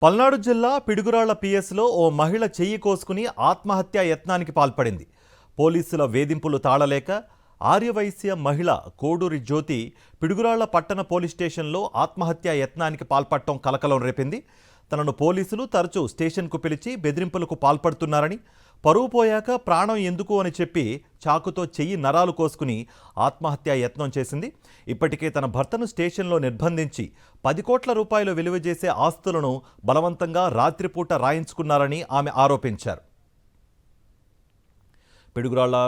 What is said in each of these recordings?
పల్నాడు జిల్లా పిడుగురాళ్ల పిఎస్లో ఓ మహిళ చెయ్యి కోసుకుని ఆత్మహత్యా యత్నానికి పాల్పడింది. పోలీసుల వేధింపులు తాళలేక ఆర్యవైశ్య మహిళ కోడూరి జ్యోతి పిడుగురాళ్ల పట్టణ పోలీస్ స్టేషన్లో ఆత్మహత్యా యత్నానికి పాల్పడటం కలకలం రేపింది. తనను పోలీసులు తరచూ స్టేషన్కు పిలిచి బెదిరింపులకు పాల్పడుతున్నారని, పరువు పోయాక ప్రాణం ఎందుకు అని చెప్పి చాకుతో చెయ్యి నరాలు కోసుకుని ఆత్మహత్యా యత్నం చేసింది. ఇప్పటికే తన భర్తను స్టేషన్లో నిర్బంధించి 10 కోట్ల రూపాయలు విలువ చేసే ఆస్తులను బలవంతంగా రాత్రిపూట రాయించుకున్నారని ఆమె ఆరోపించారు. పిడుగురాళ్ల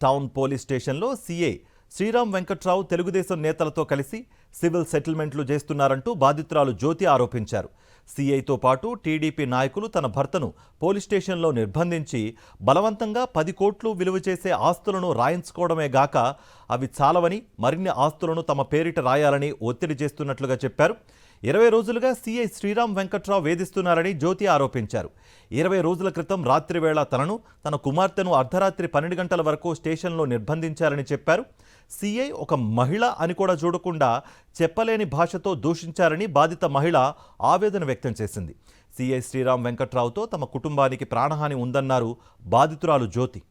టౌన్ పోలీస్ స్టేషన్లో సీఐ శ్రీరామ్ వెంకట్రావు తెలుగుదేశం నేతలతో కలిసి సివిల్ సెటిల్మెంట్లు చేస్తున్నారంటూ బాధితురాలు జ్యోతి ఆరోపించారు. సీఐతో పాటు టీడీపీ నాయకులు తన భర్తను పోలీస్ స్టేషన్లో నిర్బంధించి బలవంతంగా 10 కోట్లు విలువ చేసే ఆస్తులను రాయించుకోవడమే గాక అవి చాలవని మరిన్ని ఆస్తులను తమ పేరిట రాయాలని ఒత్తిడి చేస్తున్నట్లుగా చెప్పారు. 20 రోజులుగా సీఐ శ్రీరామ్ వెంకట్రావు వేధిస్తున్నారని జ్యోతి ఆరోపించారు. 20 రోజుల క్రితం రాత్రి వేళ తనను, తన కుమార్తెను అర్ధరాత్రి 12 గంటల వరకు స్టేషన్లో నిర్బంధించారని చెప్పారు. సీఐ ఒక మహిళ అని కూడా చూడకుండా చెప్పలేని భాషతో దూషించారని బాధిత మహిళ ఆవేదన వ్యక్తం చేసింది. సీఐ శ్రీరామ్ వెంకట్రావుతో తమ కుటుంబానికి ప్రాణహాని ఉందన్నారు బాధితురాలు జ్యోతి.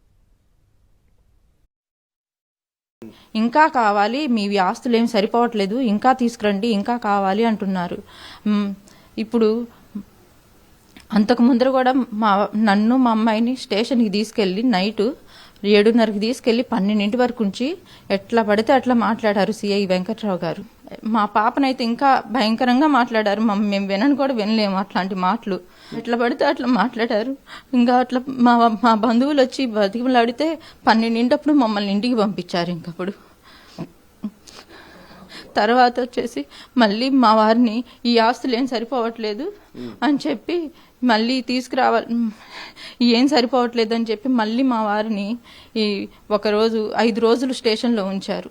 ఇంకా కావాలి, మీ ఆస్తులు ఏం సరిపోవట్లేదు, ఇంకా తీసుకురండి, ఇంకా కావాలి అంటున్నారు. ఇప్పుడు అంతకు ముందర కూడా నన్ను మా అమ్మాయిని స్టేషన్కి తీసుకెళ్ళి నైటు 7:30కి తీసుకెళ్ళి 12 వరకు ఉంచి ఎట్లా పడితే అట్లా మాట్లాడారు సిఐ వెంకట్రావు గారు. మా పాపనైతే ఇంకా భయంకరంగా మాట్లాడారు. మేము వినని కూడా వినలేము అట్లాంటి మాటలు. ఎట్లా పడితే అట్లా మాట్లాడారు. ఇంకా అట్లా మా బంధువులు వచ్చి బతికిలాడితే 12 మమ్మల్ని ఇంటికి పంపించారు. ఇంకప్పుడు తర్వాత వచ్చేసి మళ్ళీ మా వారిని ఈ ఆస్తులు ఏం సరిపోవట్లేదు అని చెప్పి మళ్ళీ తీసుకురావాలి, ఏం సరిపోవట్లేదు అని చెప్పి మళ్ళీ మా వారిని 5 రోజులు స్టేషన్లో ఉంచారు.